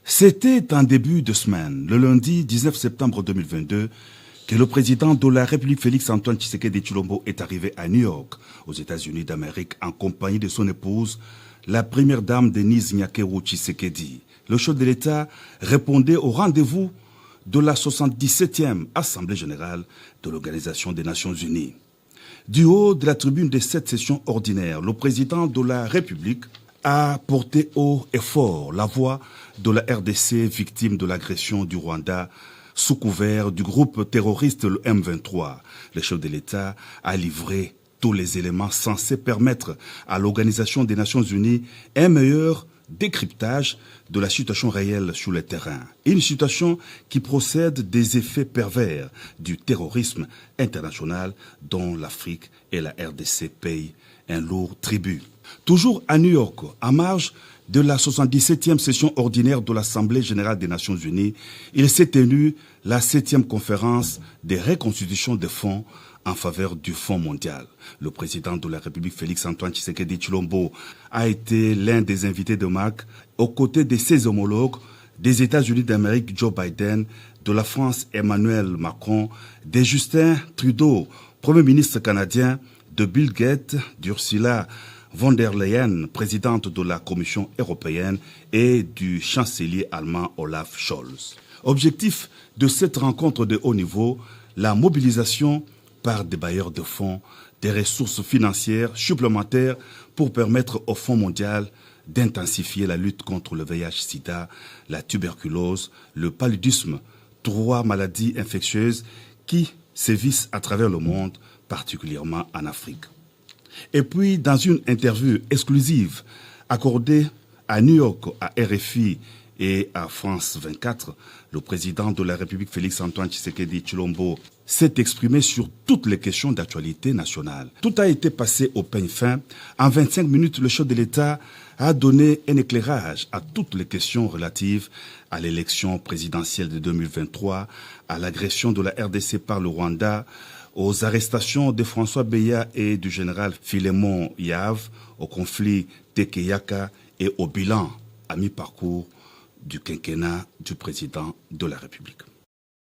C'était en début de semaine, le lundi 19 septembre 2022, que le président de la République Félix-Antoine Tshisekedi Tshilombo est arrivé à New York, aux États-Unis d'Amérique, en compagnie de son épouse, la première dame Denise Nyakeru Tshisekedi. Le chef de l'État répondait au rendez-vous de la 77e Assemblée générale de l'Organisation des Nations Unies. Du haut de la tribune de cette session ordinaire, le président de la République a porté haut et fort la voix de la RDC victime de l'agression du Rwanda sous couvert du groupe terroriste le M23. Le chef de l'État a livré tous les éléments censés permettre à l'Organisation des Nations Unies un meilleur décryptage de la situation réelle sur le terrain. Une situation qui procède des effets pervers du terrorisme international dont l'Afrique et la RDC payent un lourd tribut. Toujours à New York, en marge de la 77e session ordinaire de l'Assemblée générale des Nations Unies, il s'est tenu la 7e conférence des reconstitutions des fonds en faveur du Fonds mondial. Le président de la République Félix-Antoine Tshisekedi Tshilombo a été l'un des invités de marque aux côtés de ses homologues des États-Unis d'Amérique Joe Biden, de la France Emmanuel Macron, de Justin Trudeau, Premier ministre canadien, de Bill Gates, d'Ursula von der Leyen, présidente de la Commission européenne, et du chancelier allemand Olaf Scholz. Objectif de cette rencontre de haut niveau, la mobilisation par des bailleurs de fonds des ressources financières supplémentaires pour permettre au Fonds mondial d'intensifier la lutte contre le VIH-Sida, la tuberculose, le paludisme, 3 maladies infectieuses qui sévissent à travers le monde, particulièrement en Afrique. Et puis, dans une interview exclusive accordée à New York, à RFI et à France 24, le président de la République Félix-Antoine Tshisekedi Tshilombo s'est exprimé sur toutes les questions d'actualité nationale. Tout a été passé au peigne fin. En 25 minutes, le chef de l'État a donné un éclairage à toutes les questions relatives à l'élection présidentielle de 2023, à l'agression de la RDC par le Rwanda, aux arrestations de François Beya et du général Philémon Yav, au conflit Tekeyaka et au bilan à mi-parcours du quinquennat du président de la République.